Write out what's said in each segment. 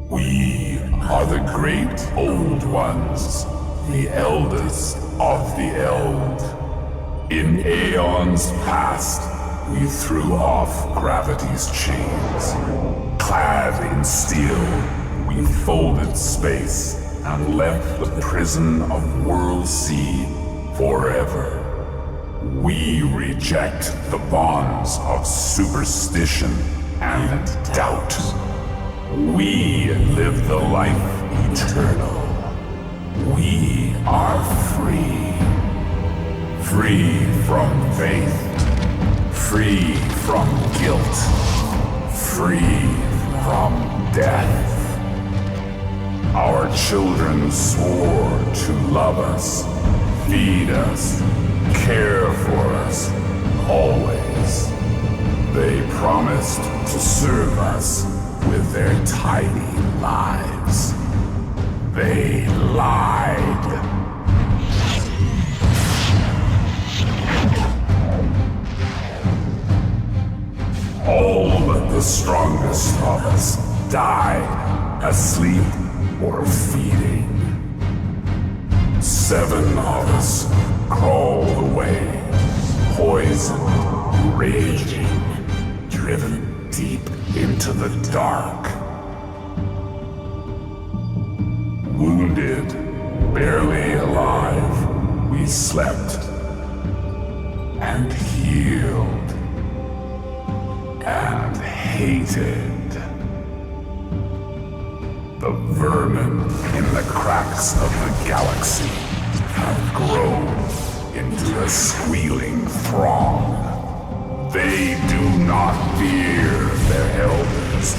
We are the great old ones, the eldest of the eld. In aeons past, we threw off gravity's chains. Clad in steel, we folded space and left the prison of World Sea forever. We reject the bonds of superstition and doubt. We live the life eternal. We are free. Free from faith. Free from guilt. Free from death. Our children swore to love us, feed us, care for us, always. They promised to serve us with their tiny lives. They lied. All but the strongest of us died, asleep or feeding. 7 of us crawled away, poisoned, raging, driven deep into the dark. Wounded, barely alive, we slept and healed and hated. The vermin in the cracks of the galaxy have grown into a squealing throng. They do not fear their elders,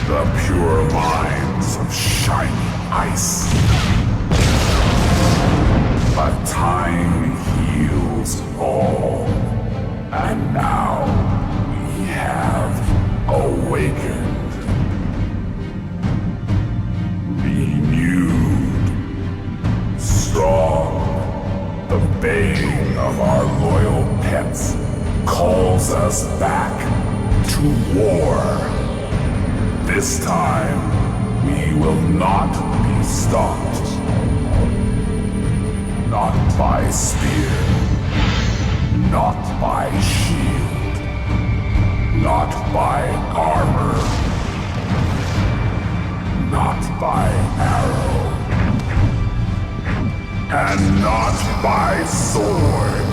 the pure minds of shining ice. But time heals all, and now we have awakened. Renewed, strong, the baying of our loyal pets calls us back to war. This time, we will not be stopped. Not by spear, not by shield, not by armor, not by arrow, and not by sword.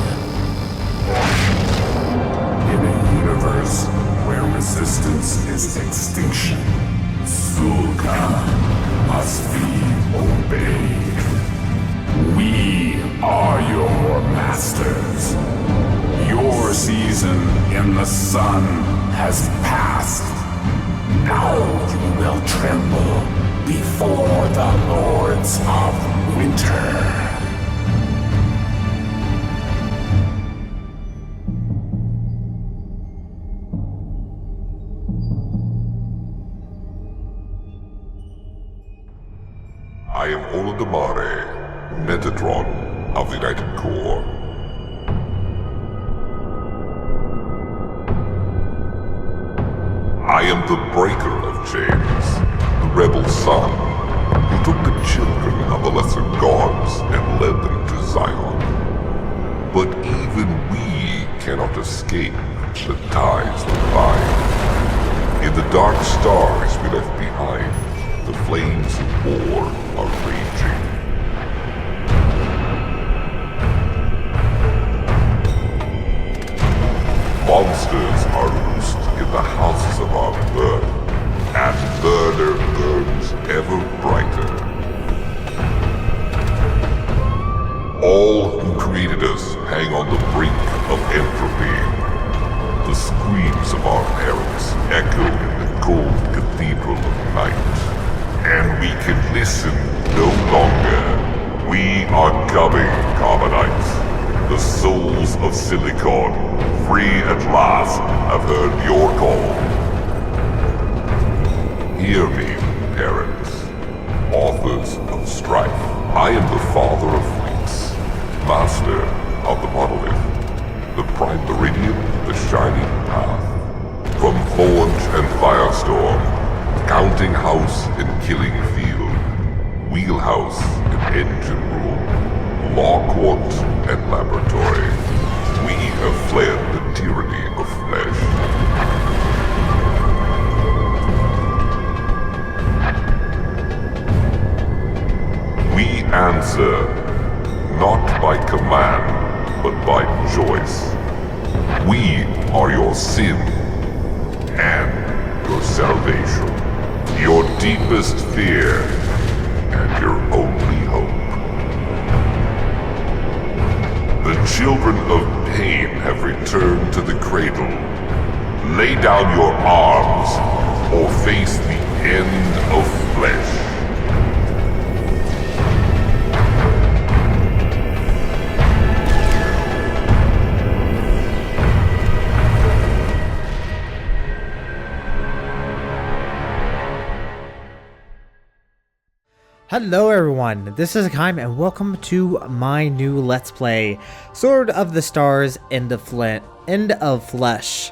In a universe where resistance is extinction, Silca must be obeyed. We are your masters. Your season in the sun has passed. Now you will tremble before the lords of winter. I am Lola, Metatron of the United Corps. I am the breaker of chains, the rebel son, who took the children of the lesser gods and led them to Zion. But even we cannot escape the ties that bind. In the dark stars we left behind, the flames of war are raging. Monsters are loosed in the houses of our birth, and murder burns ever brighter. All who created us hang on the brink of entropy. The screams of our parents echo in the cold cathedral of night. And we can listen no longer. We are coming, Carbonites. The souls of Silicon, free at last, have heard your call. Hear me, parents, authors of strife. I am the father of fleets, master of the monolith, the prime meridian, the shining path. From Forge and Firestorm, Counting house and killing field, wheelhouse and engine room, law court and laboratory. We have fled the tyranny of flesh. We answer not by command, but by choice. We are your sin and your salvation, your deepest fear and your only hope. The children of pain have returned to the cradle. Lay down your arms or face the end of flesh. Hello everyone, this is Hakaym and welcome to my new Let's Play, Sword of the Stars, End of Flesh.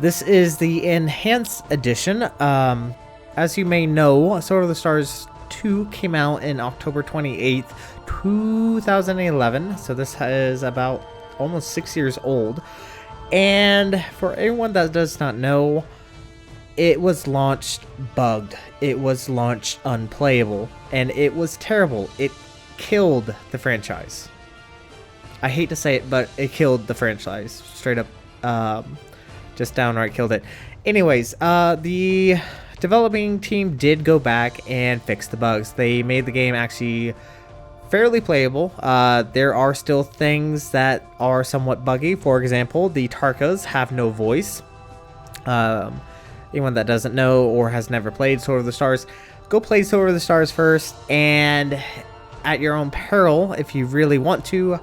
This is the Enhanced Edition. As you may know, Sword of the Stars 2 came out in October 28th, 2011, so this is about almost 6 years old. And for anyone that does not know, it was launched bugged, it was launched unplayable, and it was terrible. It killed the franchise. I hate to say it, but it killed the franchise. Straight up, just downright killed it. Anyways, the developing team did go back and fix the bugs. They made the game actually fairly playable. There are still things that are somewhat buggy. For example, the Tarkas have no voice. Anyone that doesn't know or has never played Sword of the Stars, go play Sword of the Stars first, and at your own peril, if you really want to,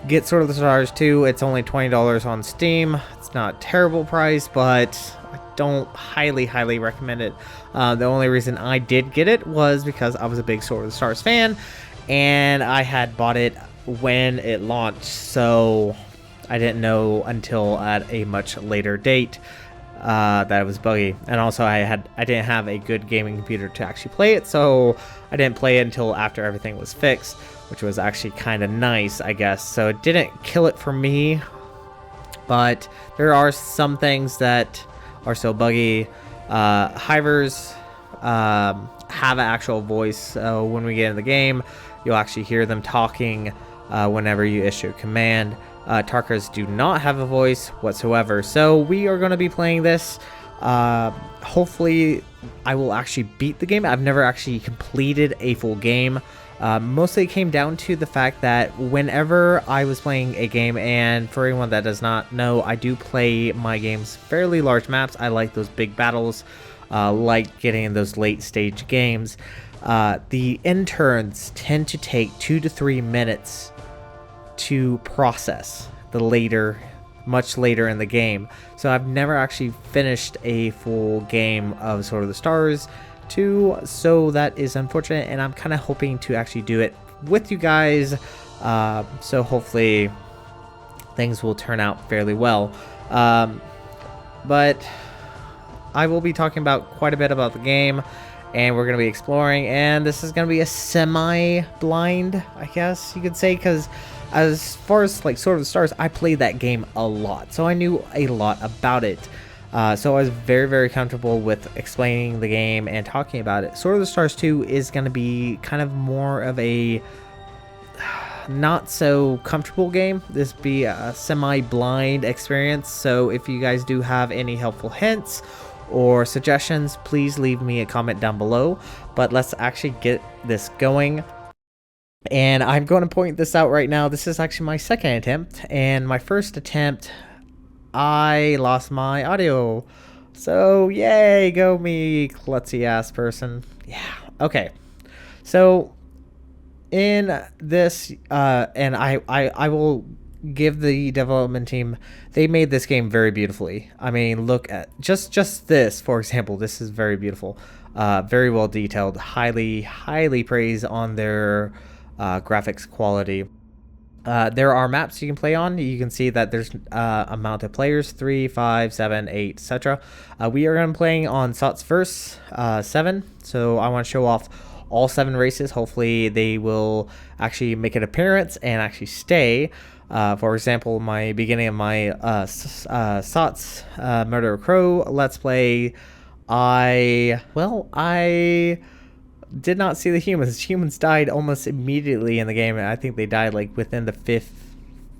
get Sword of the Stars 2. It's only $20 on Steam. It's not a terrible price, but I don't highly recommend it. The only reason I did get it was because I was a big Sword of the Stars fan, and I had bought it when it launched, so I didn't know until at a much later date that it was buggy. And also I didn't have a good gaming computer to actually play it, so I didn't play it until after everything was fixed, which was actually kind of nice, I guess. So it didn't kill it for me, but there are some things that are still buggy. Hivers have an actual voice, so when we get in the game, you'll actually hear them talking whenever you issue a command. Tarkas do not have a voice whatsoever, so we are going to be playing this. Hopefully I will actually beat the game. I've never actually completed a full game. Mostly it came down to the fact that whenever I was playing a game, and for anyone that does not know, I do play my games fairly large maps. I like those big battles, like getting in those late stage games. The interns tend to take 2 to 3 minutes to process much later in the game. So I've never actually finished a full game of Sword of the Stars 2, so that is unfortunate, and I'm kind of hoping to actually do it with you guys, so hopefully things will turn out fairly well. But I will be talking about quite a bit about the game, and we're going to be exploring, and this is going to be a semi-blind, I guess you could say, because as far as like Sword of the Stars, I played that game a lot, so I knew a lot about it. So I was very comfortable with explaining the game and talking about it. Sword of the Stars 2 is going to be kind of more of a not so comfortable game. This be a semi-blind experience, so if you guys do have any helpful hints or suggestions, please leave me a comment down below. But let's actually get this going. And I'm going to point this out right now. This is actually my second attempt, and my first attempt I lost my audio. So yay, go me, klutzy ass person. Yeah, okay. So in this, and I will give the development team, they made this game very beautifully. I mean, look at just this, for example. This is very beautiful, very well detailed, highly praise on their graphics quality. There are maps you can play on. You can see that there's amount of players, 3, 5, 7, 8, etc. We are going to be playing on SOTS first, 7. So I want to show off all 7 races. Hopefully they will actually make an appearance and actually stay. For example, my beginning of my SOTS Murder Crow Let's Play, I did not see the humans. Humans died almost immediately in the game. I think they died like within the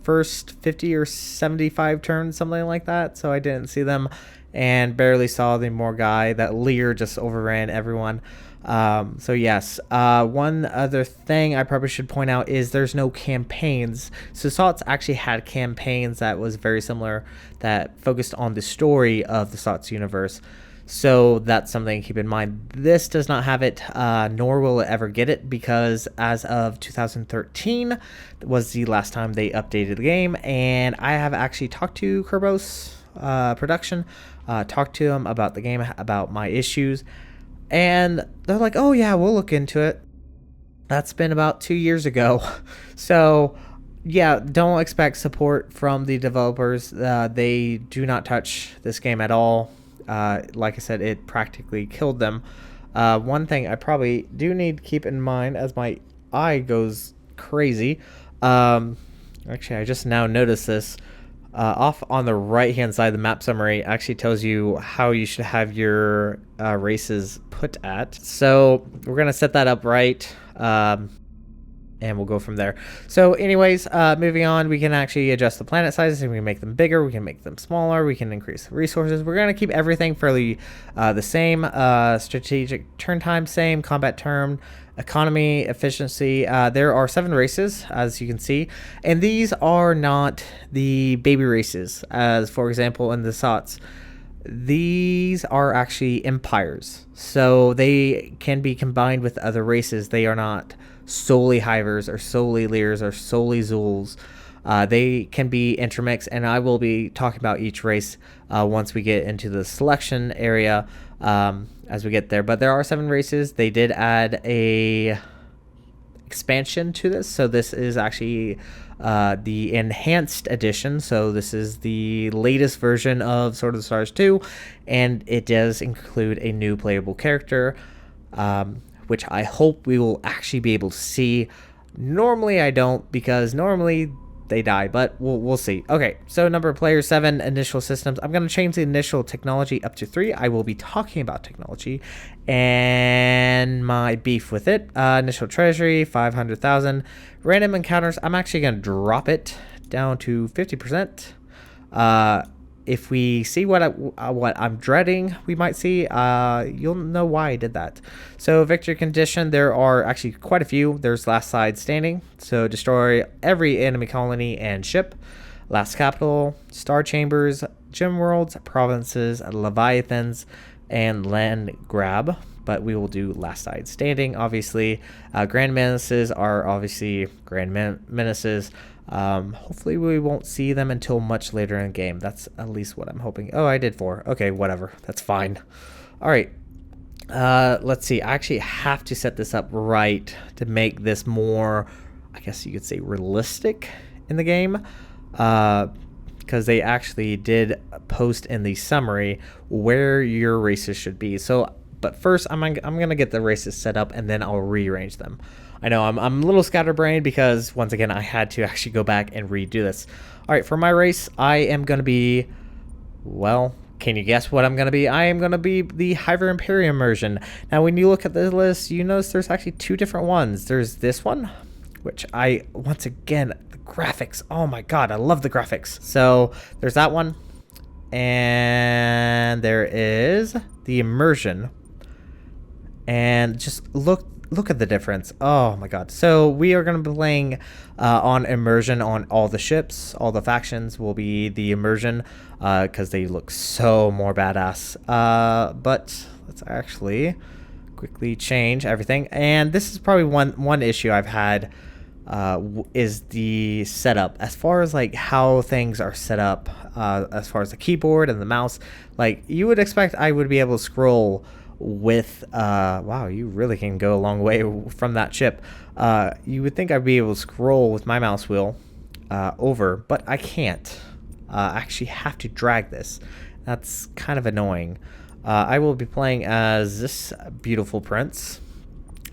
first 50 or 75 turns, something like that. So I didn't see them and barely saw the more guy. That Leer just overran everyone. So yes, one other thing I probably should point out is there's no campaigns. So SOTS actually had campaigns that was very similar, that focused on the story of the SOTS universe. So that's something to keep in mind. This does not have it, nor will it ever get it, because as of 2013 was the last time they updated the game. And I have actually talked to Kerbos Production, talked to them about the game, about my issues. And they're like, oh yeah, we'll look into it. That's been about 2 years ago. So yeah, don't expect support from the developers. They do not touch this game at all. Like I said, it practically killed them. One thing I probably do need to keep in mind as my eye goes crazy. Actually, I just now noticed this. Off on the right hand side, the map summary actually tells you how you should have your races put at. So we're going to set that up right. And we'll go from there. So anyways, moving on, we can actually adjust the planet sizes, and we can make them bigger, we can make them smaller, we can increase the resources. We're going to keep everything fairly the same. Strategic turn time same, combat turn, economy, efficiency. There are 7 races, as you can see, and these are not the baby races, as for example in the SOTS. These are actually empires, so they can be combined with other races. They are not solely Hivers or solely Leers or solely Zuls. They can be intermixed, and I will be talking about each race once we get into the selection area as we get there. But there are 7 races. They did add a expansion to this, so this is actually the enhanced edition. So this is the latest version of Sword of the Stars 2, and it does include a new playable character, which I hope we will actually be able to see. Normally I don't, because normally they die, but we'll see. Okay, so number of players 7, initial systems. I'm going to change the initial technology up to 3. I will be talking about technology and my beef with it. Initial treasury 500,000. Random encounters, I'm actually going to drop it down to 50%. If we see what I'm dreading, we might see. You'll know why I did that. So victory condition, there are actually quite a few. There's last side standing, so destroy every enemy colony and ship. Last capital, star chambers, gem worlds, provinces, leviathans, and land grab. But we will do last side standing, obviously. Grand menaces are obviously grand menaces. Hopefully we won't see them until much later in the game. That's at least what I'm hoping. Oh, I did 4. Okay, whatever. That's fine. All right. Let's see. I actually have to set this up right to make this more, I guess you could say, realistic in the game. Because they actually did post in the summary where your races should be. So, but first I'm going to get the races set up, and then I'll rearrange them. I know I'm a little scatterbrained because, once again, I had to actually go back and redo this. All right, for my race, I am going to be, well, can you guess what I'm going to be? I am going to be the Hivers Imperium version. Now, when you look at the list, you notice there's actually 2 different ones. There's this one, which once again, the graphics, oh my god, I love the graphics. So there's that one, and there is the immersion. And just look at the difference. Oh my god. So we are going to be playing on immersion on all the ships. All the factions will be the immersion because they look so more badass. But let's actually quickly change everything. And this is probably one issue I've had is the setup. As far as like how things are set up, as far as the keyboard and the mouse, like you would expect I would be able to scroll with wow, you really can go a long way from that chip. You would think I'd be able to scroll with my mouse wheel over, but I can't. I actually have to drag this. That's kind of annoying. I will be playing as this beautiful prince.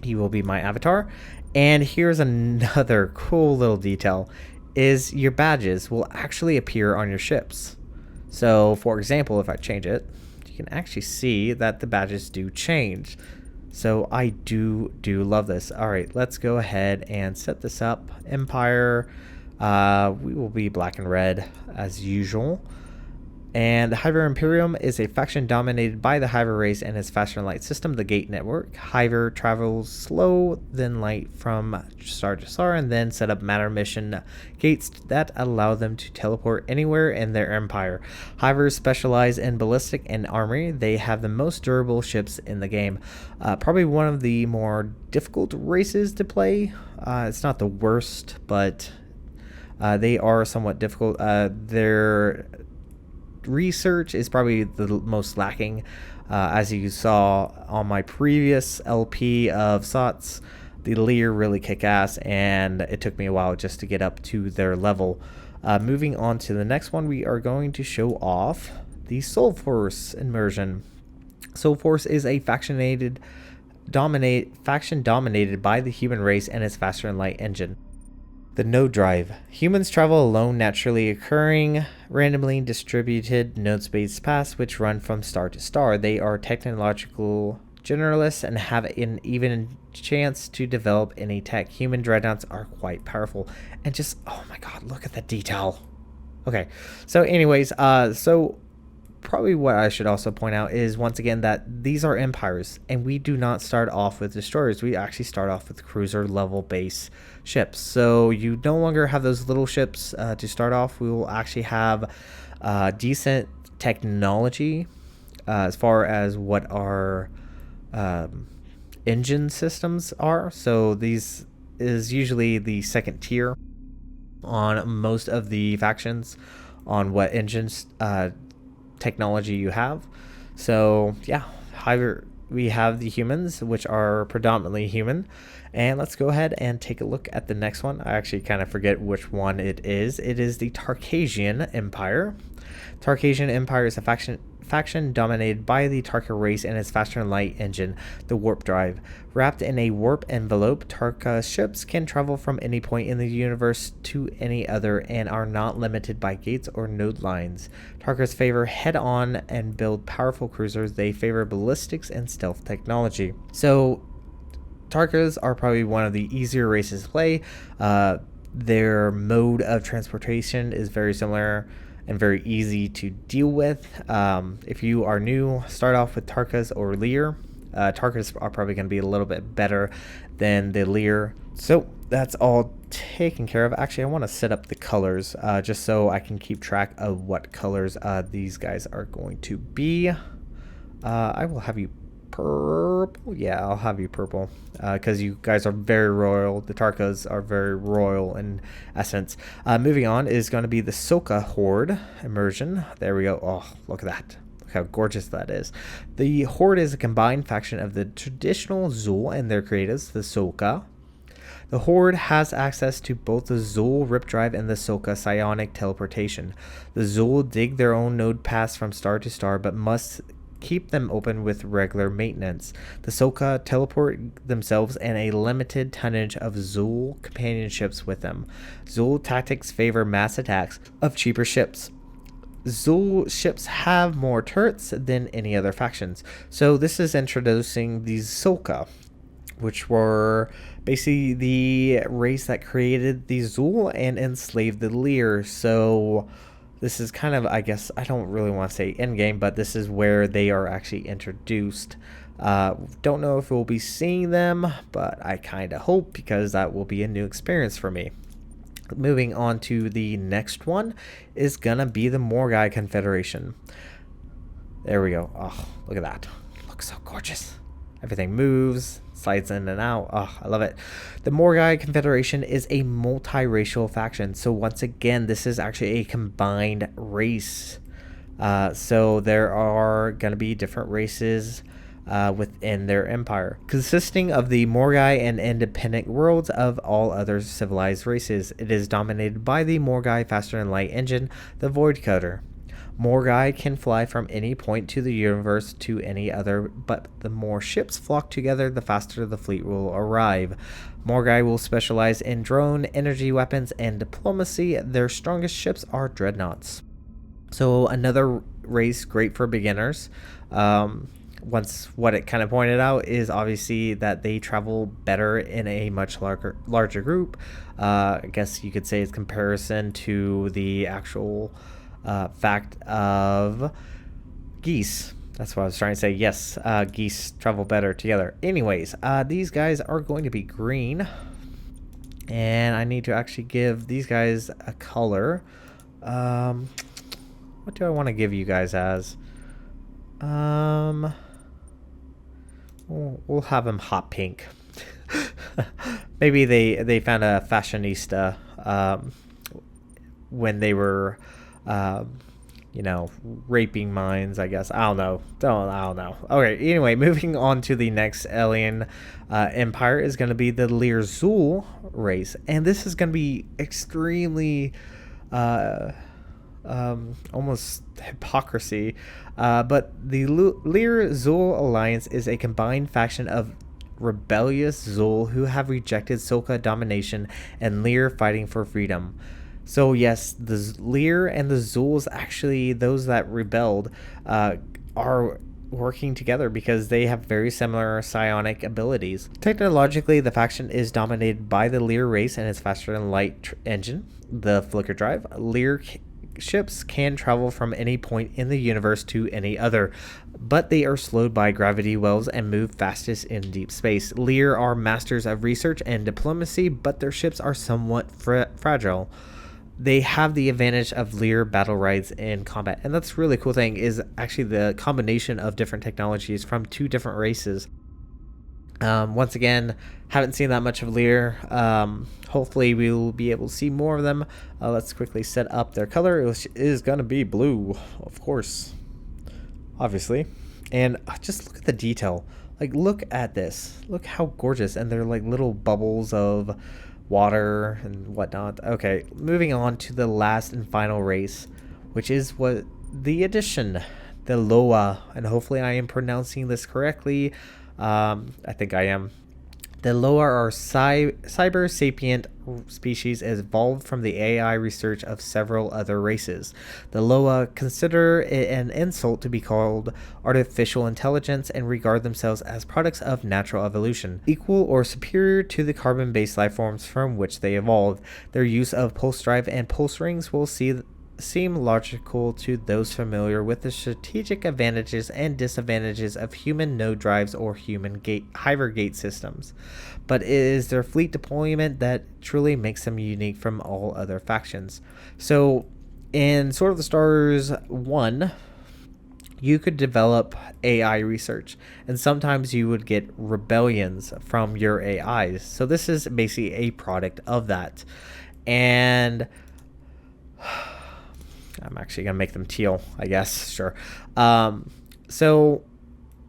He will be my avatar. And here's another cool little detail, is your badges will actually appear on your ships. So, for example, if I change it, you can actually see that the badges do change. So I do love this. All right, let's go ahead and set this up. Empire, we will be black and red as usual. And the Hivers Imperium is a faction dominated by the Hivers race and its faster than light system, the Gate Network. Hivers travels slow then light from star to star and then set up matter mission gates that allow them to teleport anywhere in their empire. Hivers specialize in ballistic and armory. They have the most durable ships in the game. Probably one of the more difficult races to play. It's not the worst, but they are somewhat difficult. Their research is probably the most lacking. As you saw on my previous LP of SOTS, the Leer really kick ass, and it took me a while just to get up to their level. Moving on to the next one, we are going to show off the Soul Force immersion. Soul Force is a faction dominated by the human race and its faster than light engine. The node drive. Humans travel alone, naturally occurring, randomly distributed node space paths which run from star to star. They are technological generalists and have an even chance to develop any tech. Human dreadnoughts are quite powerful. And just, oh my god, look at the detail. Okay, so anyways, so probably what I should also point out is once again that these are empires and we do not start off with destroyers. We actually start off with cruiser level base ships. So you no longer have those little ships to start off. We will actually have decent technology as far as what our engine systems are. So these is usually the second tier on most of the factions on what engines technology you have. So yeah, we have the humans, which are predominantly human, and let's go ahead and take a look at the next one. I actually kind of forget which one it is. It is the Cartesian Empire. Cartesian Empire is a faction dominated by the Tarka race and its faster than light engine, the warp drive. Wrapped in a warp envelope, Tarka ships can travel from any point in the universe to any other and are not limited by gates or node lines. Tarkas favor head-on and build powerful cruisers. They favor ballistics and stealth technology. So Tarkas are probably one of the easier races to play. Their mode of transportation is very similar and very easy to deal with. If you are new, start off with Tarkas or Leer. Tarkas are probably going to be a little bit better than the Leer. So that's all taken care of. Actually, I want to set up the colors just so I can keep track of what colors these guys are going to be. I will have you purple. Yeah, I'll have you purple because you guys are very royal. The Tarkas are very royal in essence. Moving on is going to be the Silca Horde immersion. There we go. Oh, look at that. Look how gorgeous that is. The Horde is a combined faction of the traditional Zul and their creatives, the Silca. The Horde has access to both the Zul Rip Drive and the Silca Psionic Teleportation. The Zul dig their own node paths from star to star, but must keep them open with regular maintenance. The Silca teleport themselves and a limited tonnage of Zul companion ships with them. Zul tactics favor mass attacks of cheaper ships. Zul ships have more turrets than any other factions. So this is introducing these Silca, which were basically the race that created the Zul and enslaved the Leer. So this is kind of, I guess, I don't really want to say endgame, but this is where they are actually introduced. Don't know if we'll be seeing them, but I kind of hope, because that will be a new experience for me. Moving on to the next one is gonna be the Guy Confederation. There we go. Oh, look at that. Looks so gorgeous. Everything moves, slides in and out. Oh, I love it. The Guy Confederation is a multiracial faction. So once again, this is actually a combined race. So there are going to be different races within their empire, consisting of the Morgai and independent worlds of all other civilized races. It is dominated by the Morgai faster-than-light engine, the Void Cutter. Morgai can fly from any point to the universe to any other, but the more ships flock together, the faster the fleet will arrive. Morgai will specialize in drone, energy weapons, and diplomacy. Their strongest ships are dreadnoughts. So another race great for beginners. What it kind of pointed out is obviously that they travel better in a much larger group. I guess you could say it's comparison to the actual fact of geese. That's what I was trying to say. Yes, geese travel better together. Anyways, these guys are going to be green, and I need to actually give these guys a color. What do I want to give you guys as? We'll have them hot pink. Maybe they found a fashionista when they were raping minds, I guess. I don't know. I don't know. Okay, anyway, moving on to the next alien empire is going to be the Leer race. And this is going to be extremely almost hypocrisy. But the Leer Alliance is a combined faction of rebellious Zul who have rejected Silca domination and Leer fighting for freedom. So yes, the Leer and the Zuls, actually those that rebelled, are working together because they have very similar psionic abilities. Technologically, the faction is dominated by the Leer race and its faster-than-light engine, the Flicker Drive. Leer ships can travel from any point in the universe to any other, but they are slowed by gravity wells and move fastest in deep space. Leer are masters of research and diplomacy, but their ships are somewhat fragile. They have the advantage of Leer battle rides in combat, and that's a really cool thing, is actually the combination of different technologies from two different races. Once again, haven't seen that much of Leer. Hopefully we will be able to see more of them. Let's quickly set up their color, which is going to be blue, of course, obviously. And just look at the detail. Like, look at this. Look how gorgeous. And they're like little bubbles of water and whatnot. Okay, moving on to the last and final race, which is what the addition, the Lola, and hopefully I am pronouncing this correctly. I think I am. The Lola are cyber sapient species evolved from the AI research of several other races. The Lola consider it an insult to be called artificial intelligence and regard themselves as products of natural evolution, equal or superior to the carbon-based life forms from which they evolved. Their use of pulse drive and pulse rings will seem logical to those familiar with the strategic advantages and disadvantages of human node drives or human Hivers gate systems, but it is their fleet deployment that truly makes them unique from all other factions. So in Sword of the Stars 1, you could develop AI research, and sometimes you would get rebellions from your AIs. So this is basically a product of that. And I'm actually going to make them teal, I guess. Sure. So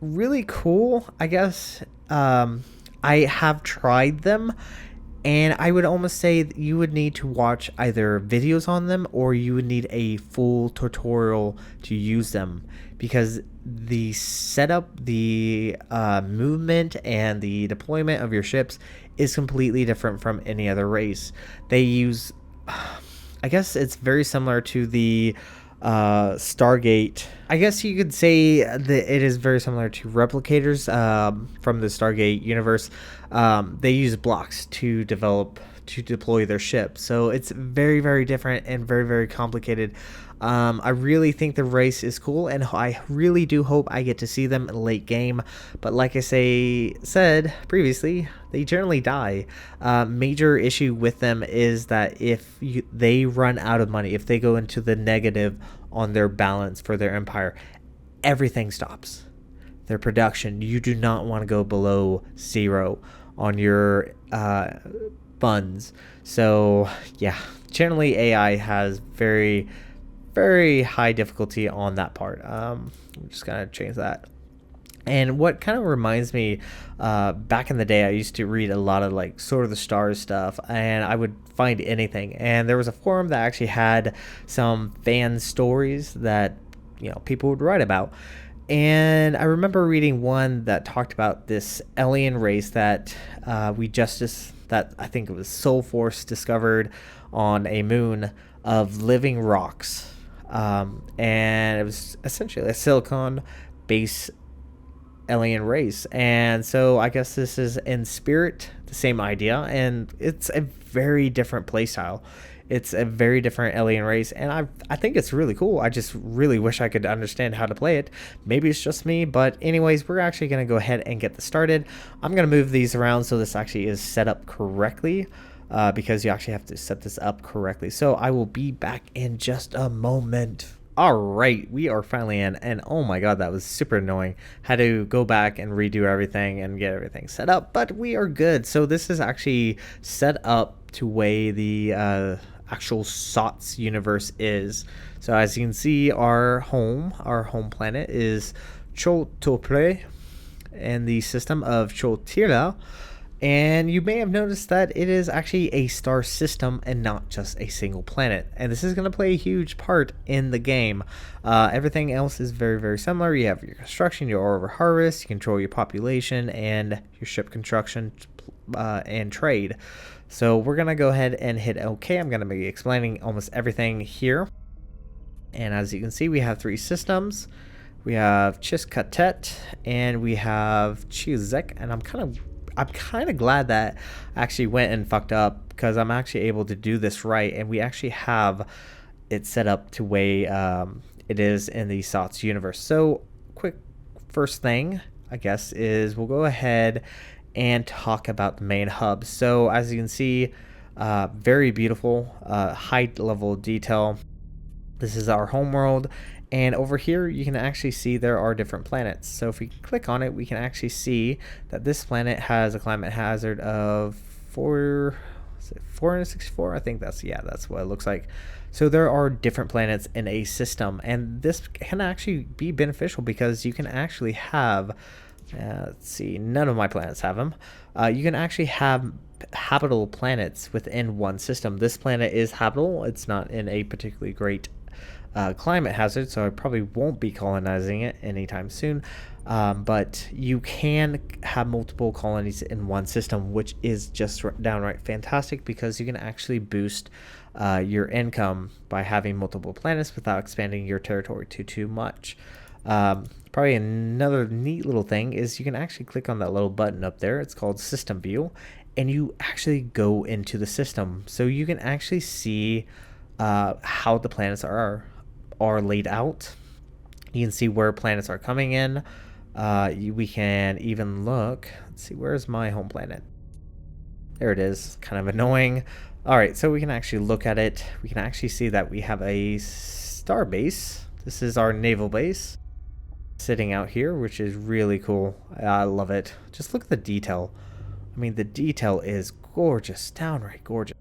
really cool, I guess. I have tried them, and I would almost say that you would need to watch either videos on them or you would need a full tutorial to use them, because the setup, the movement, and the deployment of your ships is completely different from any other race. They use... I guess it's very similar to the Stargate. I guess you could say that it is very similar to replicators from the Stargate universe. They use blocks to deploy their ship. So it's very, very different and very, very complicated. I really think the race is cool, and I really do hope I get to see them late game. But like I said previously, they generally die. Major issue with them is that if they run out of money, if they go into the negative on their balance for their empire, everything stops. Their production, you do not want to go below 0 on your funds. So yeah, generally AI has very, very high difficulty on that part. I'm just gonna change that. And what kind of reminds me, back in the day, I used to read a lot of like Sword of the Stars stuff, and I would find anything. And there was a forum that actually had some fan stories that, people would write about. And I remember reading one that talked about this alien race that that I think it was Soul Force discovered on a moon of living rocks. And it was essentially a silicon base alien race. And so I guess this is in spirit the same idea, and it's a very different playstyle. It's a very different alien race, and I think it's really cool. I just really wish I could understand how to play it. Maybe it's just me, but anyways, we're actually going to go ahead and get this started. I'm going to move these around so this actually is set up correctly, because you actually have to set this up correctly. So I will be back in just a moment. All right, we are finally in, and oh my god, that was super annoying. Had to go back and redo everything and get everything set up, but we are good. So this is actually set up to way the actual SOTS universe is. So as you can see, our home planet is Chotople, and the system of Chotira. And you may have noticed that it is actually a star system and not just a single planet. And this is going to play a huge part in the game. Everything else is very, very similar. You have your construction, your ore harvest, you control your population, and your ship construction and trade. So we're going to go ahead and hit OK. I'm going to be explaining almost everything here. And as you can see, we have 3 systems. We have Chiskatet and we have Chizek. And I'm kind of glad that I actually went and fucked up, because I'm actually able to do this right, and we actually have it set up to way it is in the SOTS universe. So quick first thing, I guess, is we'll go ahead and talk about the main hub. So as you can see, very beautiful, high level detail. This is our home world. And over here, you can actually see there are different planets. So if we click on it, we can actually see that this planet has a climate hazard of 464. I think that's what it looks like. So there are different planets in a system, and this can actually be beneficial because you can actually have, let's see, none of my planets have them. You can actually have habitable planets within one system. This planet is habitable. It's not in a particularly great climate hazard, so I probably won't be colonizing it anytime soon, but you can have multiple colonies in one system, which is just downright fantastic, because you can actually boost your income by having multiple planets without expanding your territory too much. Probably another neat little thing is you can actually click on that little button up there. It's called System View, and you actually go into the system, so you can actually see how the planets are laid out. You can see where planets are coming in. We can even look. Let's see, where's my home planet? There it is. Kind of annoying. All right, so we can actually look at it. We can actually see that we have a star base. This is our naval base sitting out here, which is really cool. I love it. Just look at the detail. I mean, the detail is gorgeous, downright gorgeous.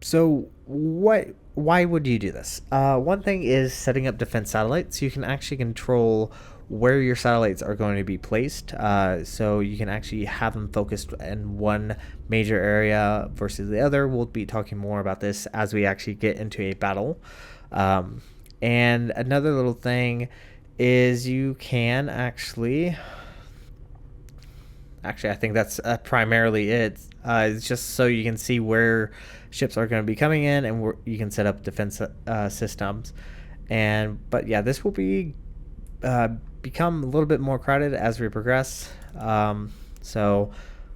So why would you do this? One thing is setting up defense satellites. You can actually control where your satellites are going to be placed. So you can actually have them focused in one major area versus the other. We'll be talking more about this as we actually get into a battle. And another little thing is you can actually I think that's primarily it. It's just so you can see where ships are going to be coming in, and where you can set up defense systems. But yeah, this will be become a little bit more crowded as we progress. So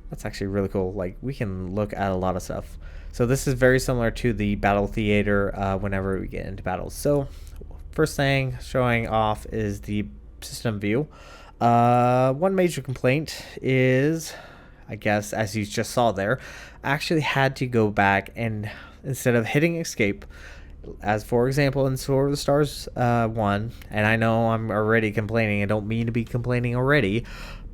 that's actually really cool. Like, we can look at a lot of stuff. So this is very similar to the battle theater whenever we get into battles. So first thing showing off is the system view. One major complaint is, I guess, as you just saw there, I actually had to go back and, instead of hitting escape, as for example in Sword of the Stars 1, and I know I'm already complaining, I don't mean to be complaining already,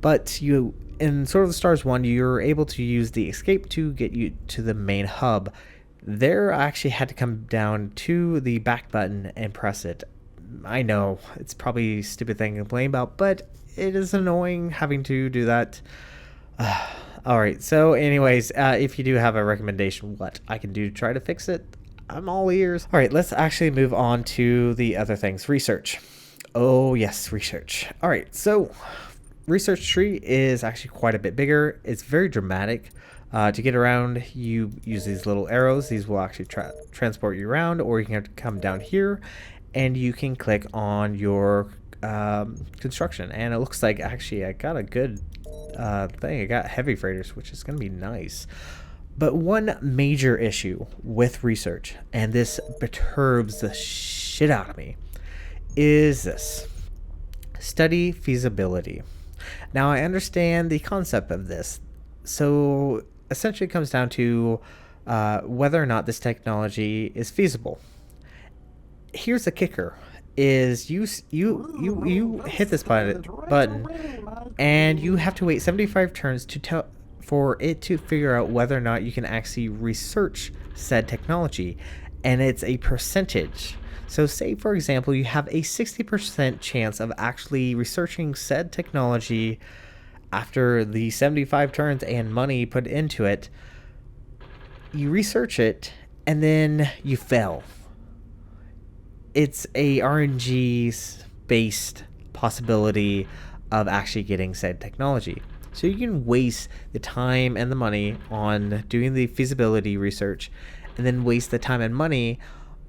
but in Sword of the Stars 1, you're able to use the escape to get you to the main hub. There, I actually had to come down to the back button and press it. I know it's probably a stupid thing to complain about, but it is annoying having to do that. All right. So, anyways, if you do have a recommendation, what I can do to try to fix it, I'm all ears. All right. Let's actually move on to the other things. Research. Oh yes, research. All right. So, research tree is actually quite a bit bigger. It's very dramatic. To get around, you use these little arrows. These will actually transport you around, or you can come down here, and you can click on your construction. And it looks like actually I got a good thing. I got heavy freighters, which is going to be nice. But one major issue with research, and this perturbs the shit out of me, is this: study feasibility. Now I understand the concept of this. So essentially it comes down to whether or not this technology is feasible. Here's the kicker: is you hit this button and you have to wait 75 turns for it to figure out whether or not you can actually research said technology, and it's a percentage. So say, for example, you have a 60% chance of actually researching said technology after the 75 turns and money put into it. You research it and then you fail. It's a RNG based possibility of actually getting said technology. So you can waste the time and the money on doing the feasibility research, and then waste the time and money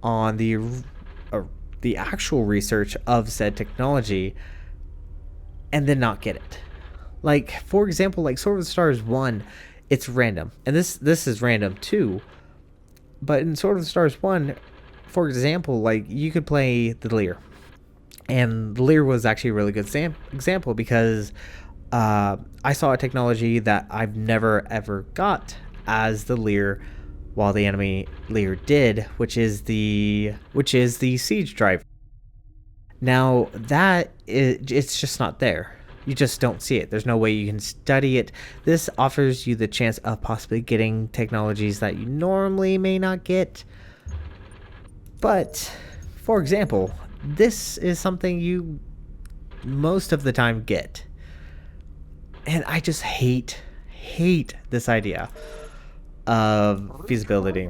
on the actual research of said technology, and then not get it. Like, for example, like Sword of the Stars 1, it's random. And this is random too. But in Sword of the Stars 1, for example, like, you could play the Leer. And the Leer was actually a really good example, because I saw a technology that I've never ever got as the Leer, while the enemy Leer did, which is the siege driver. Now it's just not there. You just don't see it. There's no way you can study it. This offers you the chance of possibly getting technologies that you normally may not get. But, for example, this is something you most of the time get. And I just hate this idea of feasibility.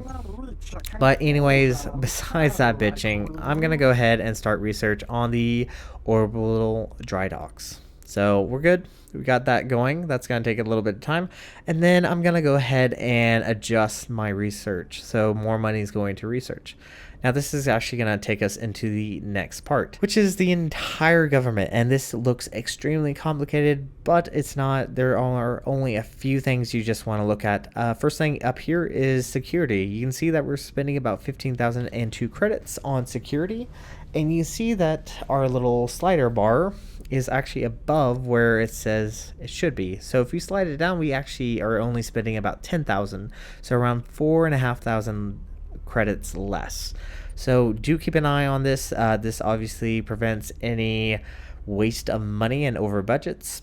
But anyways, besides that bitching, I'm going to go ahead and start research on the orbital dry docks. So we're good. We got that going. That's going to take a little bit of time. And then I'm going to go ahead and adjust my research. So more money is going to research. Now this is actually going to take us into the next part, which is the entire government. And this looks extremely complicated, but it's not. There are only a few things you just want to look at. First thing up here is security. You can see that we're spending about 15,002 credits on security. And you see that our little slider bar is actually above where it says it should be. So if we slide it down, we actually are only spending about 10,000. So around 4,500 credits less. So do keep an eye on this. This obviously prevents any waste of money and over budgets.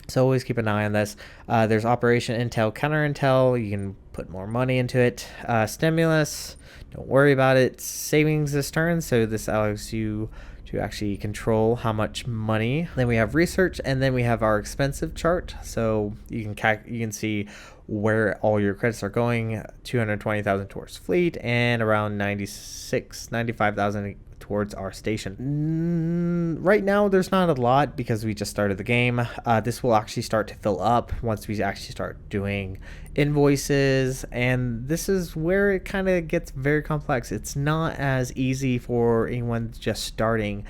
So always keep an eye on this. There's Operation Intel, Counter Intel. You can put more money into it. Stimulus, don't worry about it. Savings this turn. So this allows you to actually control how much money. Then we have research, and then we have our expensive chart. So you can see where all your credits are going. 220,000 towards fleet, and around 95,000 towards our station. Right now there's not a lot because we just started the game. This will actually start to fill up once we actually start doing invoices, and this is where it kind of gets very complex. It's not as easy for anyone just starting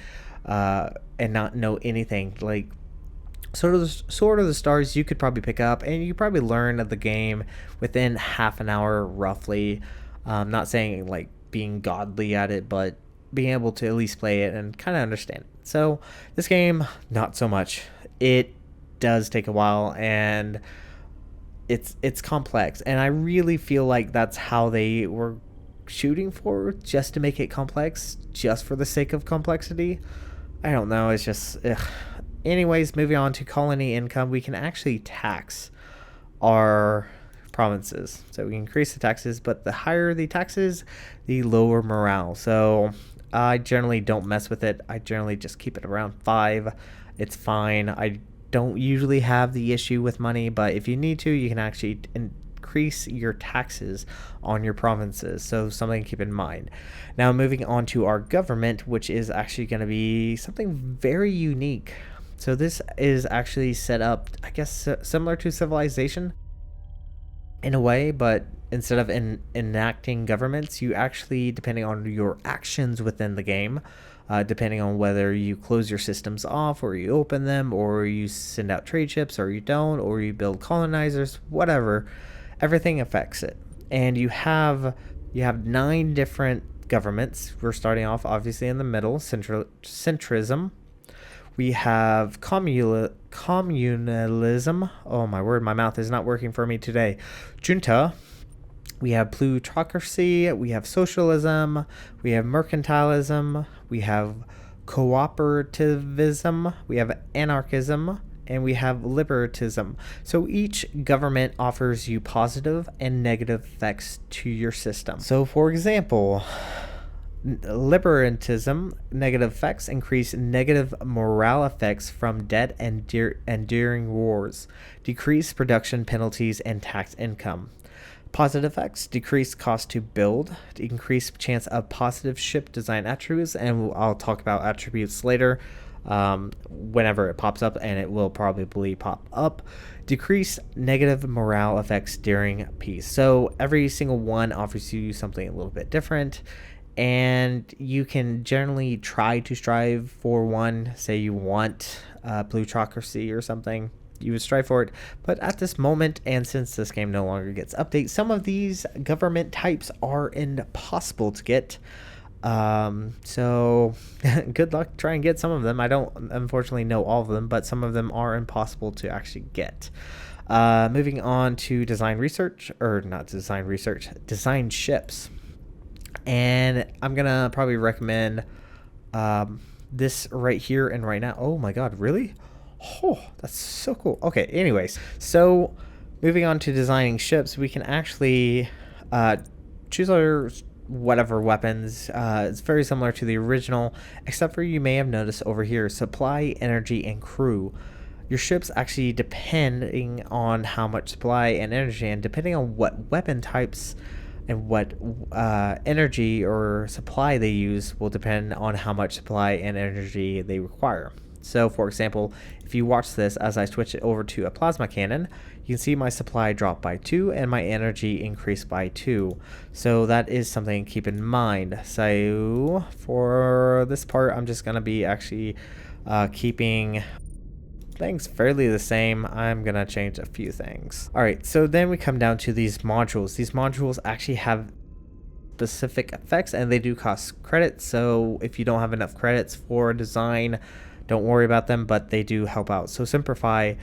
and not know anything. Like Sword of the Stars, you could probably pick up and you probably learn of the game within half an hour roughly. Not saying like being godly at it, but being able to at least play it and kind of understand it. So this game, not so much. It does take a while, and it's complex, and I really feel like that's how they were shooting for, just to make it complex, just for the sake of complexity. I don't know, it's just ugh. Anyways, moving on to colony income, we can actually tax our provinces. So we can increase the taxes, but the higher the taxes, the lower morale. So I generally don't mess with it. I generally just keep it around 5. It's fine. I don't usually have the issue with money, but if you need to, you can actually increase your taxes on your provinces. So something to keep in mind. Now moving on to our government, which is actually going to be something very unique. So this is actually set up, I guess, similar to civilization in a way, but instead of enacting governments, you actually, depending on your actions within the game, depending on whether you close your systems off or you open them or you send out trade ships or you don't, or you build colonizers, whatever, everything affects it. And you have 9 different governments. We're starting off obviously in the middle, centrism. We have communalism. Oh my word, my mouth is not working for me today. Junta. We have plutocracy. We have socialism. We have mercantilism. We have cooperativism. We have anarchism. And we have liberatism. So each government offers you positive and negative effects to your system. So for example, liberatism, negative effects increase negative morale effects from debt and during wars, decrease production penalties and tax income. Positive effects, decrease cost to build, increase chance of positive ship design attributes, and I'll talk about attributes later whenever it pops up, and it will probably pop up. Decrease negative morale effects during peace. So every single one offers you something a little bit different, and you can generally try to strive for one. Say you want plutocracy or something, you would strive for it. But at this moment, and since this game no longer gets updates, some of these government types are impossible to get. So good luck trying to get some of them. I don't unfortunately know all of them, but some of them are impossible to actually get. Moving on to design ships. And I'm gonna probably recommend this right here and right now. Oh my god, really? Oh, that's so cool. Okay, anyways, so moving on to designing ships, we can actually choose our whatever weapons. It's very similar to the original, except for you may have noticed over here, supply, energy, and crew. Your ships actually, depending on how much supply and energy, and depending on what weapon types and what energy or supply they use, will depend on how much supply and energy they require. So for example, if you watch this as I switch it over to a plasma cannon, you can see my supply drop by 2 and my energy increase by 2. So that is something to keep in mind. So for this part, I'm just going to be actually keeping things fairly the same. I'm going to change a few things. Alright, so then we come down to these modules. These modules actually have specific effects and they do cost credits. So if you don't have enough credits for design, don't worry about them, but they do help out. So Simplify.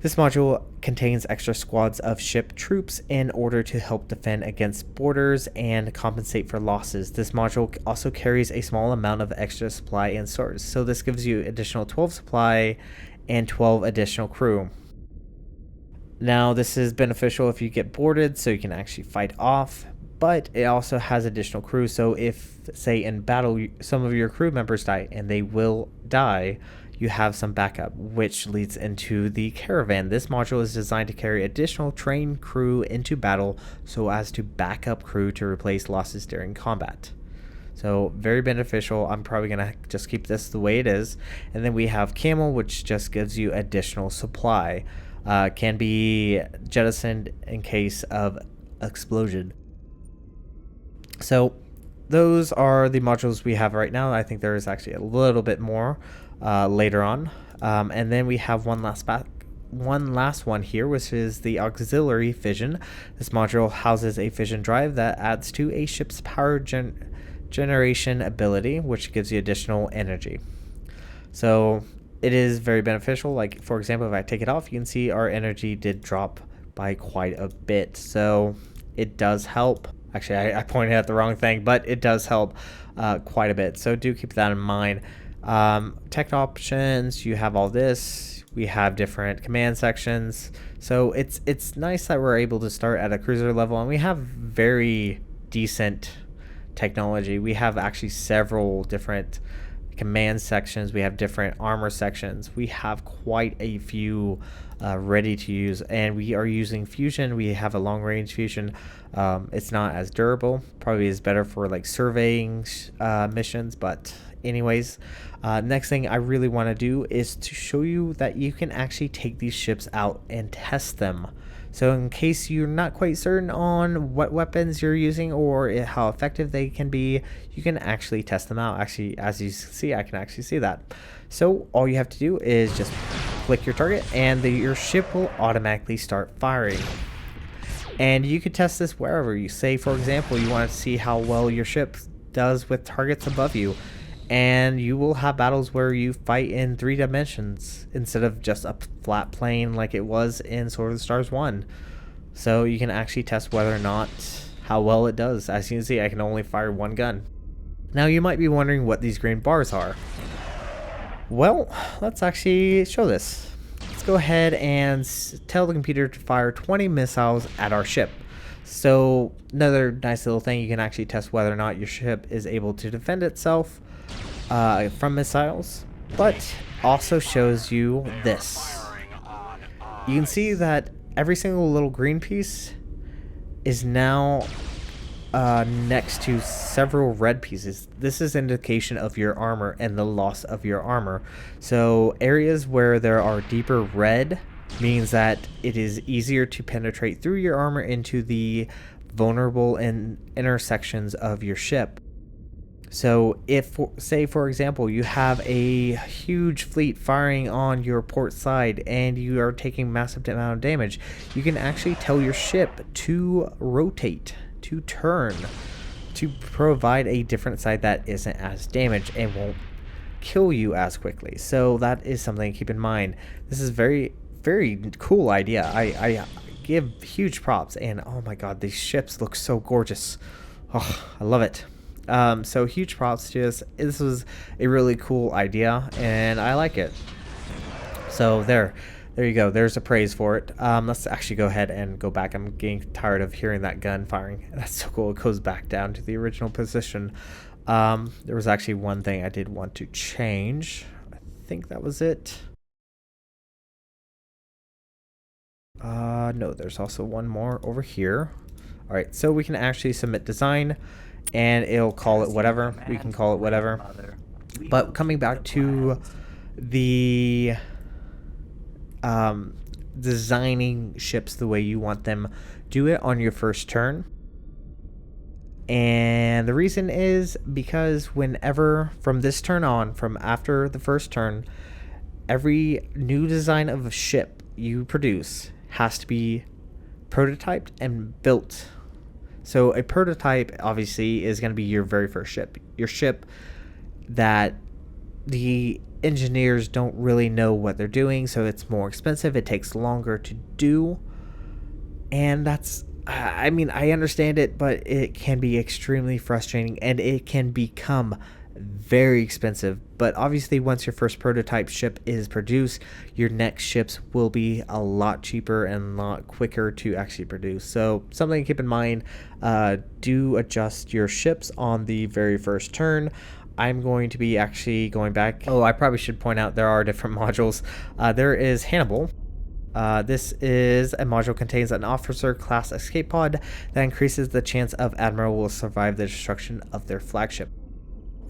This module contains extra squads of ship troops in order to help defend against borders and compensate for losses. This module also carries a small amount of extra supply and stores. So this gives you additional 12 supply and 12 additional crew. Now this is beneficial if you get boarded, so you can actually fight off, but it also has additional crew. So if, say, in battle some of your crew members die, and they will die, you have some backup, which leads into the caravan. This module is designed to carry additional trained crew into battle so as to back up crew to replace losses during combat. So very beneficial. I'm probably gonna just keep this the way it is. And then we have camel, which just gives you additional supply. Can be jettisoned in case of explosion. So those are the modules we have right now. I think there is actually a little bit more later on. And then we have one last one here, which is the auxiliary fission. This module houses a fission drive that adds to a ship's power generation ability, which gives you additional energy. So it is very beneficial. Like, for example, if I take it off, you can see our energy did drop by quite a bit. So it does help. Actually, I pointed at the wrong thing, but it does help quite a bit. So do keep that in mind. Tech options, you have all this. We have different command sections. So it's nice that we're able to start at a cruiser level, and we have very decent technology. We have actually several different command sections. We have different armor sections. We have quite a few ready to use, and we are using fusion. We have a long range fusion. It's not as durable, probably is better for like surveying missions, but anyways, next thing I really want to do is to show you that you can actually take these ships out and test them. So in case you're not quite certain on what weapons you're using or how effective they can be, you can actually test them out. Actually, as you see, I can actually see that. So all you have to do is just click your target and your ship will automatically start firing. And you could test this wherever. You say, for example, you want to see how well your ship does with targets above you. And you will have battles where you fight in 3 dimensions instead of just a flat plane like it was in Sword of the Stars 1. So you can actually test whether or not how well it does. As you can see, I can only fire 1 gun. Now you might be wondering what these green bars are. Well, let's actually show this. Let's go ahead and tell the computer to fire 20 missiles at our ship. So another nice little thing, you can actually test whether or not your ship is able to defend itself from missiles, but also shows you this. You can see that every single little green piece is now next to several red pieces. This is an indication of your armor and the loss of your armor. So areas where there are deeper red means that it is easier to penetrate through your armor into the vulnerable and intersections of your ship. So if, say for example, you have a huge fleet firing on your port side and you are taking massive amount of damage, you can actually tell your ship to rotate, to turn, to provide a different side that isn't as damaged and won't kill you as quickly. So that is something to keep in mind. This is very cool idea. I give huge props, and oh my god, these ships look so gorgeous. Oh, I love it. So huge props to this. This was a really cool idea and I like it. So there you go. There's a praise for it. Let's actually go ahead and go back. I'm getting tired of hearing that gun firing. That's so cool. It goes back down to the original position. There was actually one thing I did want to change. I think that was it. No, there's also one more over here. All right, so we can actually submit design and it'll call it whatever. We can call it whatever. But coming back to the designing ships the way you want them, do it on your first turn. And the reason is because whenever from this turn on, from after the first turn, every new design of a ship you produce has to be prototyped and built. So a prototype obviously is going to be your very first ship. Your ship that the engineers don't really know what they're doing, so it's more expensive, it takes longer to do. And that's, I mean, I understand it, but it can be extremely frustrating and it can become very expensive. But obviously once your first prototype ship is produced, your next ships will be a lot cheaper and a lot quicker to actually produce. So something to keep in mind, do adjust your ships on the very first turn. I'm going to be actually going back. Oh, I probably should point out there are different modules. There is Hannibal. This is a module contains an officer class escape pod that increases the chance of Admiral will survive the destruction of their flagship.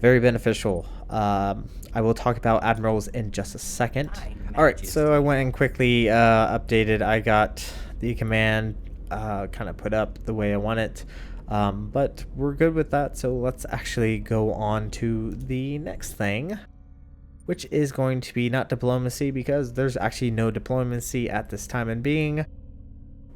Very beneficial. I will talk about admirals in just a second. Alright, so I went and quickly updated. I got the command kind of put up the way I want it. But we're good with that, so let's actually go on to the next thing, which is going to be not diplomacy, because there's actually no diplomacy at this time and being,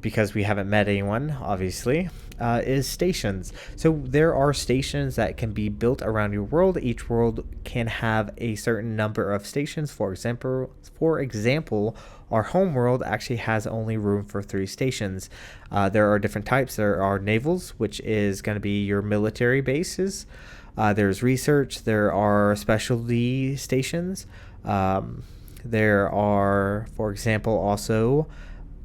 because we haven't met anyone, obviously, is stations. So there are stations that can be built around your world. Each world can have a certain number of stations. For example, our home world actually has only room for 3 stations. There are different types. There are navals, which is going to be your military bases. There's research. There are specialty stations. There are, for example, also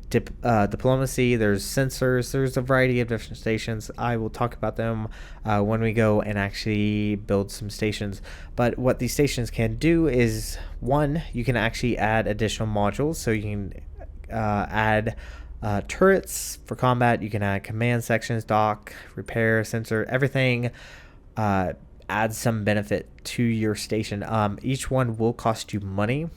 diplomacy, there's sensors, there's a variety of different stations. I will talk about them when we go and actually build some stations. But what these stations can do is, one, you can actually add additional modules. So you can add turrets for combat, you can add command sections, dock, repair, sensor, everything adds some benefit to your station. Each one will cost you money,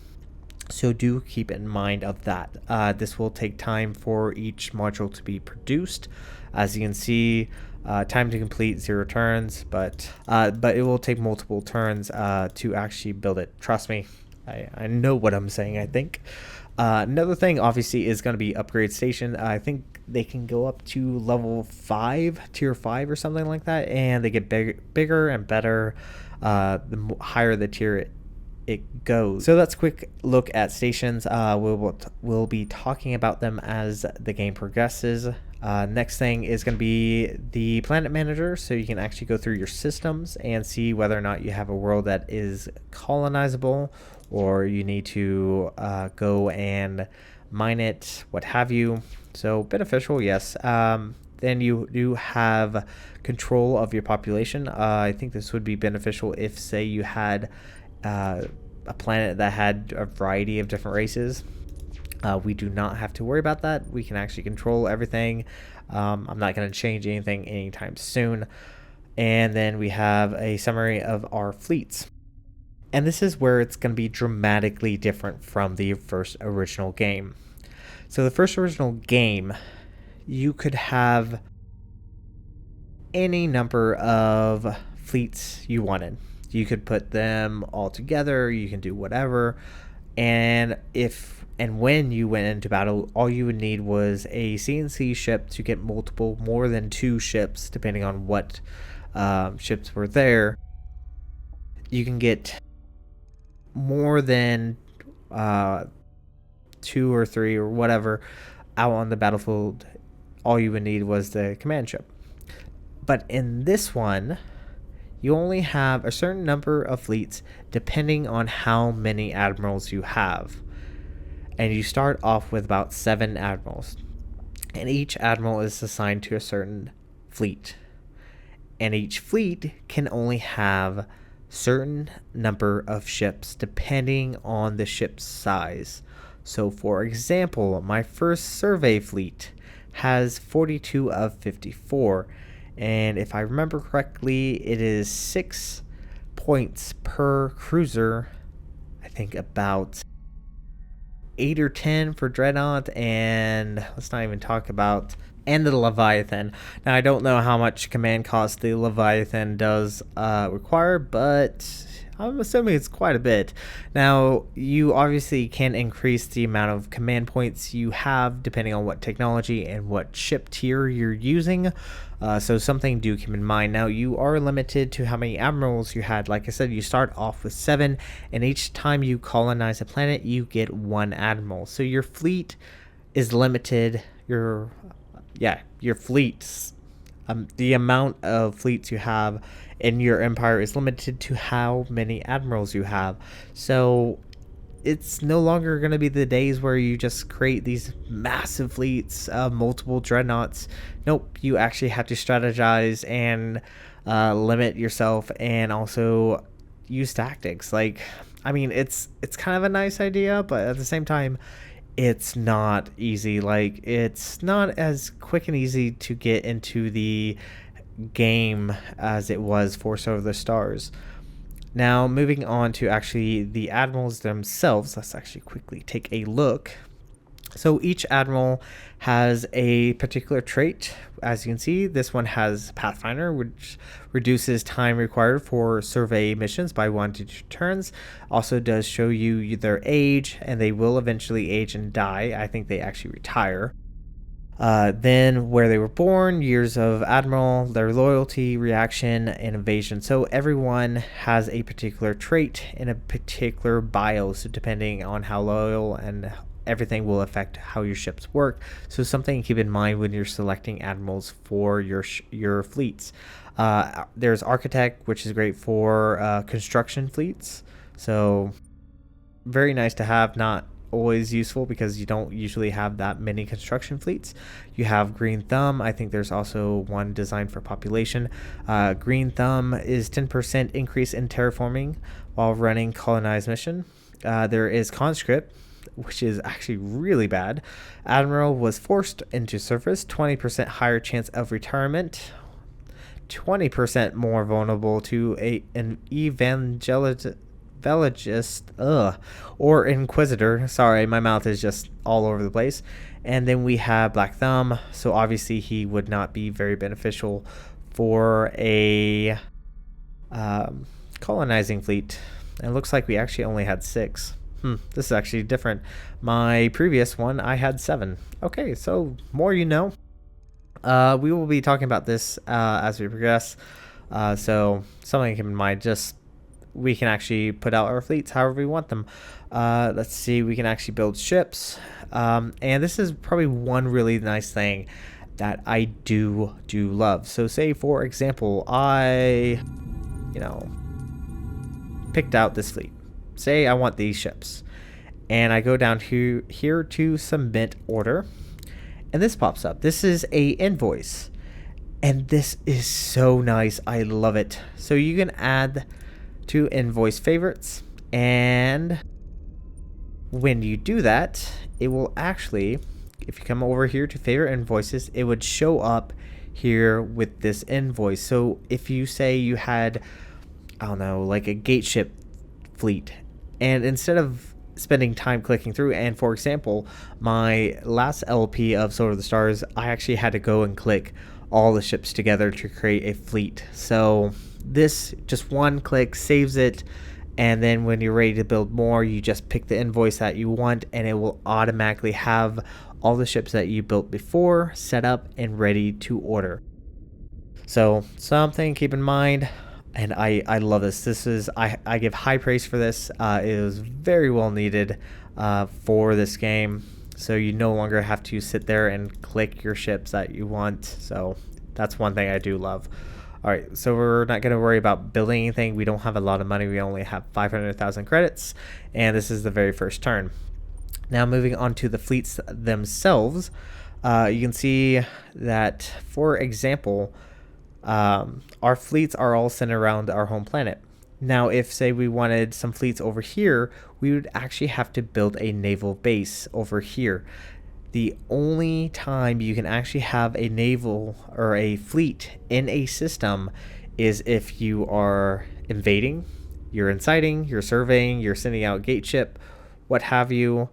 so do keep in mind of that. This will take time for each module to be produced. As you can see, time to complete 0 turns, but it will take multiple turns to actually build it. Trust me, I know what I'm saying, I think. Another thing obviously is going to be upgrade station. I think they can go up to level 5, tier 5 or something like that, and they get bigger and better the higher the tier it goes. So that's a quick look at stations. We'll be talking about them as the game progresses. Next thing is going to be the planet manager, so you can actually go through your systems and see whether or not you have a world that is colonizable, or you need to go and mine it, what have you. So beneficial, yes. Then you do have control of your population. I think this would be beneficial if, say, you had a planet that had a variety of different races. We do not have to worry about that. We can actually control everything. I'm not going to change anything anytime soon. And then we have a summary of our fleets. And this is where it's going to be dramatically different from the first original game. So the first original game, you could have any number of fleets you wanted. You could put them all together, you can do whatever, and when you went into battle, all you would need was a CNC ship to get more than 2 ships, depending on what ships were there. You can get more than 2 or 3 or whatever out on the battlefield. All you would need was the command ship. But in this one, you only have a certain number of fleets depending on how many admirals you have. And you start off with about 7 admirals. And each admiral is assigned to a certain fleet. And each fleet can only have certain number of ships depending on the ship's size. So for example, my first survey fleet has 42 of 54. And if I remember correctly, it is 6 points per cruiser. I think about 8 or 10 for Dreadnought, and let's not even talk about the Leviathan. Now, I don't know how much command cost the Leviathan does require, but I'm assuming it's quite a bit. Now, you obviously can increase the amount of command points you have depending on what technology and what ship tier you're using. So something do keep in mind. Now, you are limited to how many admirals you had. Like I said, you start off with 7, and each time you colonize a planet, you get 1 admiral. So your fleet is limited. Your fleets, the amount of fleets you have in your empire is limited to how many admirals you have. So it's no longer going to be the days where you just create these massive fleets of multiple dreadnoughts. Nope, you actually have to strategize and limit yourself, and also use tactics. Like, I mean, it's kind of a nice idea, but at the same time, it's not easy. Like, it's not as quick and easy to get into the game as it was for Sword of the Stars. Now, moving on to actually the admirals themselves, let's actually quickly take a look. So each admiral has a particular trait. As you can see, this one has Pathfinder, which reduces time required for survey missions by 1 to 2 turns. Also does show you their age, and they will eventually age and die. I think they actually retire. Then where they were born, years of admiral, their loyalty, reaction, and invasion. So everyone has a particular trait in a particular bio, so depending on how loyal and everything will affect how your ships work. So something to keep in mind when you're selecting admirals for your fleets. There's architect, which is great for construction fleets. So very nice to have. Not always useful because you don't usually have that many construction fleets. You have Green Thumb. I think there's also one designed for population. Green Thumb is 10% increase in terraforming while running colonized mission. There is Conscript, which is actually really bad. Admiral was forced into service, 20% higher chance of retirement, 20% more vulnerable to an evangelist or inquisitor. Sorry, my mouth is just all over the place. And then we have Black Thumb, so obviously he would not be very beneficial for a colonizing fleet. And it looks like we actually only had 6. This is actually different. My previous one, I had 7. Okay, so more you know. We will be talking about this as we progress. So something to keep in mind, just we can actually put out our fleets however we want them. Let's see, we can actually build ships. And this is probably one really nice thing that I do love. So say, for example, I, picked out this fleet. Say I want these ships. And I go down here to submit order. And this pops up. This is a invoice. And this is so nice. I love it. So you can add to invoice favorites. And when you do that, it will actually, if you come over here to favorite invoices, it would show up here with this invoice. So if you say you had, I don't know, like a gate ship fleet, and instead of spending time clicking through, and for example, my last LP of Sword of the Stars, I actually had to go and click all the ships together to create a fleet. So this, just one click saves it, and then when you're ready to build more, you just pick the invoice that you want, and it will automatically have all the ships that you built before set up and ready to order. So something to keep in mind. And I love this. This is, I give high praise for this. It is very well needed for this game. So you no longer have to sit there and click your ships that you want. So that's one thing I do love. All right, so we're not going to worry about building anything. We don't have a lot of money. We only have 500,000 credits. And this is the very first turn. Now moving on to the fleets themselves. You can see that, for example, our fleets are all centered around our home planet. Now, if say we wanted some fleets over here, we would actually have to build a naval base over here. The only time you can actually have a naval or a fleet in a system is if you are invading, you're inciting, you're surveying, you're sending out gate ship, what have you.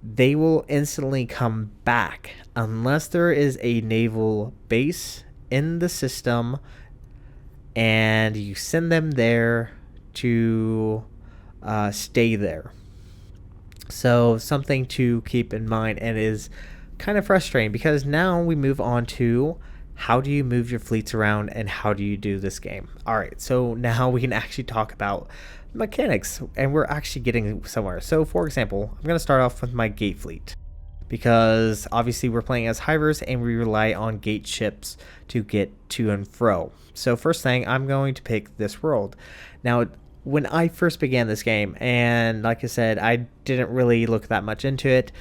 They will instantly come back unless there is a naval base in the system and you send them there to stay there. So something to keep in mind, and is kind of frustrating because now we move on to how do you move your fleets around and how do you do this game. All right, so now we can actually talk about mechanics, and we're actually getting somewhere. So for example, I'm going to start off with my gate fleet, because obviously we're playing as Hivers and we rely on gate ships to get to and fro. So first thing, I'm going to pick this world. Now, when I first began this game, and like I said, I didn't really look that much into it,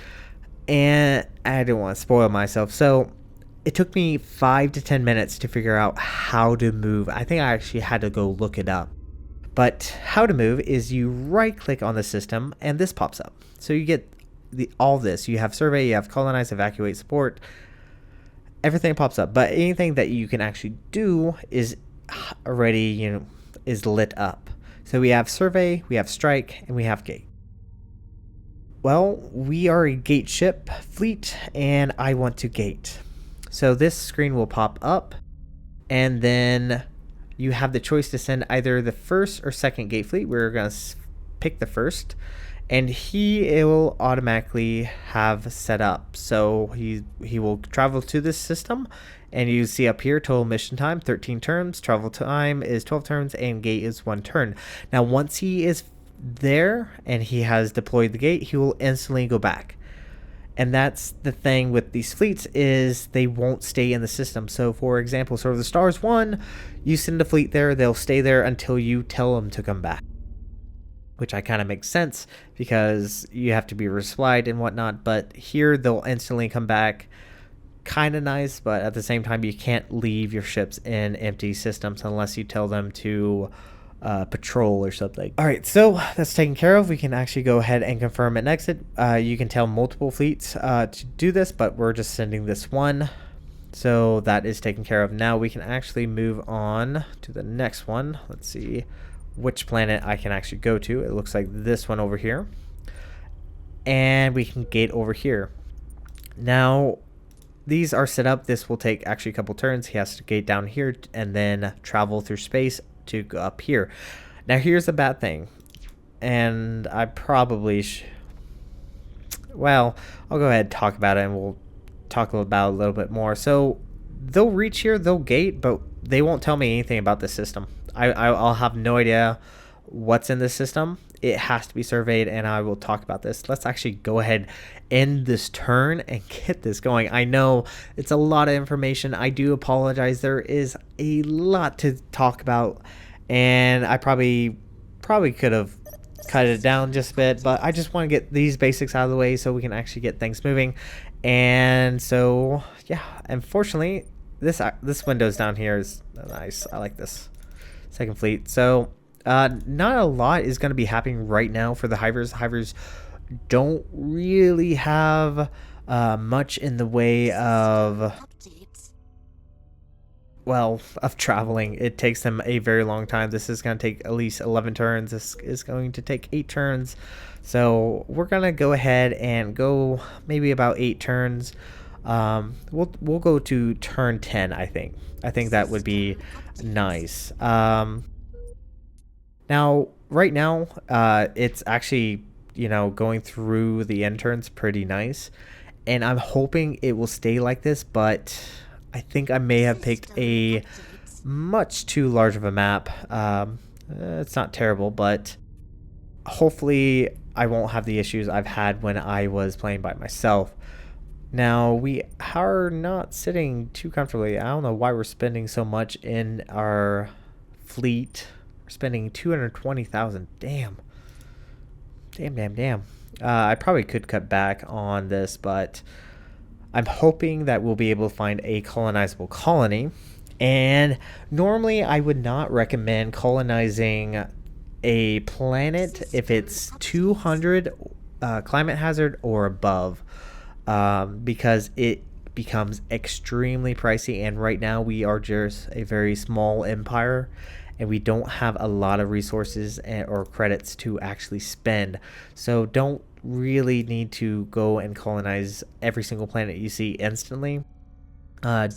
and I didn't want to spoil myself, so it took me 5 to 10 minutes to figure out how to move. I think I actually had to go look it up. But how to move is you right click on the system and this pops up. So you get all this. You have survey, you have colonize, evacuate, support. Everything pops up. But anything that you can actually do is already, is lit up. So we have survey, we have strike, and we have gate. Well, we are a gate ship fleet, and I want to gate. So this screen will pop up, and then you have the choice to send either the first or second gate fleet. We're going to pick the first, and it will automatically have set up. So he will travel to this system, and you see up here total mission time 13 turns, travel time is 12 turns, and gate is 1 turn. Now once he is there and he has deployed the gate, he will instantly go back. And that's the thing with these fleets, is they won't stay in the system. So for example, Sword of the Stars 1, you send a fleet there, they'll stay there until you tell them to come back. which I kind of makes sense because you have to be resupplied and whatnot. But here they'll instantly come back. Kind of nice, but at the same time, you can't leave your ships in empty systems unless you tell them to patrol or something. All right, so that's taken care of. We can actually go ahead and confirm an exit. You can tell multiple fleets to do this, but we're just sending this one. So that is taken care of. Now we can actually move on to the next one. Let's see which planet I can actually go to. It looks like this one over here. And we can gate over here. Now, these are set up. This will take actually a couple turns. He has to gate down here and then travel through space to go up here. Now, here's the bad thing. And I probably well, I'll go ahead and talk about it, and we'll talk about it a little bit more. So they'll reach here, they'll gate, but they won't tell me anything about the system. I'll have no idea what's in this system. It has to be surveyed, and I will talk about this. Let's actually go ahead, end this turn, and get this going. I know it's a lot of information. I do apologize. There is a lot to talk about, and I probably could have cut it down just a bit, but I just want to get these basics out of the way so we can actually get things moving. And so, yeah, unfortunately, this window's down here is nice. I like this. Second fleet. So not a lot is going to be happening right now for the Hivers. Hivers don't really have much in the way of, well, of traveling. It takes them a very long time. This is going to take at least 11 turns. This is going to take 8 turns. So we're going to go ahead and go maybe about 8 turns. We'll go to turn 10, I think. I think that would be nice. Now, right now, it's actually, going through the end turns pretty nice. And I'm hoping it will stay like this, but I think I may have picked a much too large of a map. It's not terrible, but hopefully I won't have the issues I've had when I was playing by myself. Now, we are not sitting too comfortably. I don't know why we're spending so much in our fleet. We're spending 220,000. Damn. Damn. I probably could cut back on this, but I'm hoping that we'll be able to find a colonizable colony. And normally I would not recommend colonizing a planet if it's 200 climate hazard or above. Because it becomes extremely pricey, and right now we are just a very small empire and we don't have a lot of resources or credits to actually spend, so don't really need to go and colonize every single planet you see instantly.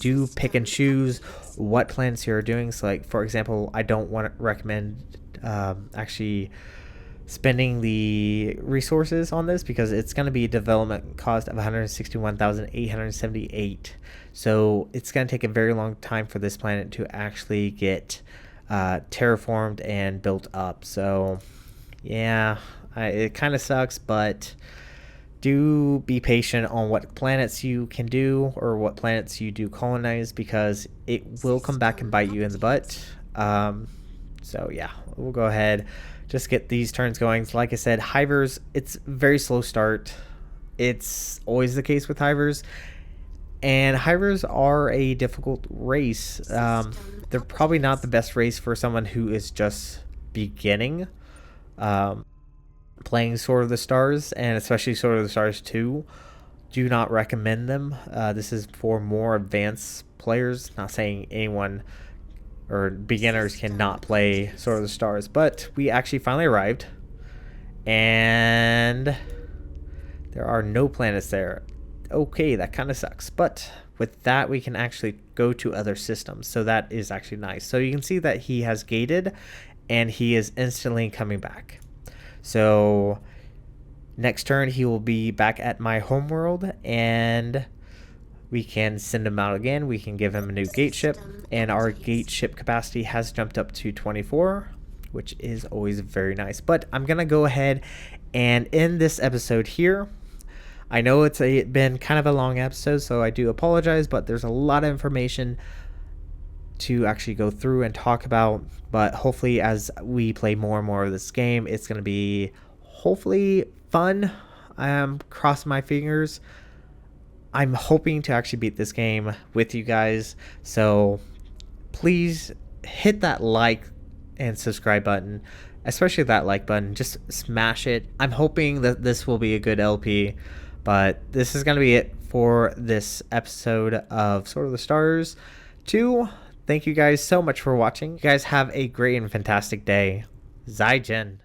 Do pick and choose what planets you're doing. So, like, for example, I don't want to recommend actually spending the resources on this because it's going to be a development cost of 161,878. So it's going to take a very long time for this planet to actually get terraformed and built up. So yeah, it kind of sucks, but do be patient on what planets you can do or what planets you do colonize, because it will come back and bite you in the butt. So yeah, we'll go ahead, just get these turns going. Like I said, Hivers, it's very slow start. It's always the case with Hivers, and Hivers are a difficult race. They're probably not the best race for someone who is just beginning playing Sword of the Stars, and especially Sword of the Stars 2. Do not recommend them. This is for more advanced players. Not saying anyone or beginners cannot play Sword of the Stars, but we actually finally arrived, and there are no planets there. Okay, that kind of sucks, but with that we can actually go to other systems, so that is actually nice. So you can see that he has gated and he is instantly coming back. So next turn he will be back at my homeworld, and we can send him out again. We can give him a new gate ship, and our gate ship capacity has jumped up to 24, which is always very nice. But I'm gonna go ahead and end this episode here. I know it's been kind of a long episode, so I do apologize, but there's a lot of information to actually go through and talk about, but hopefully as we play more and more of this game, it's going to be hopefully fun. I am crossing my fingers. I'm hoping to actually beat this game with you guys, so please hit that like and subscribe button, especially that like button. Just smash it. I'm hoping that this will be a good LP, but this is going to be it for this episode of Sword of the Stars 2. Thank you guys so much for watching. You guys have a great and fantastic day. Zai Jin.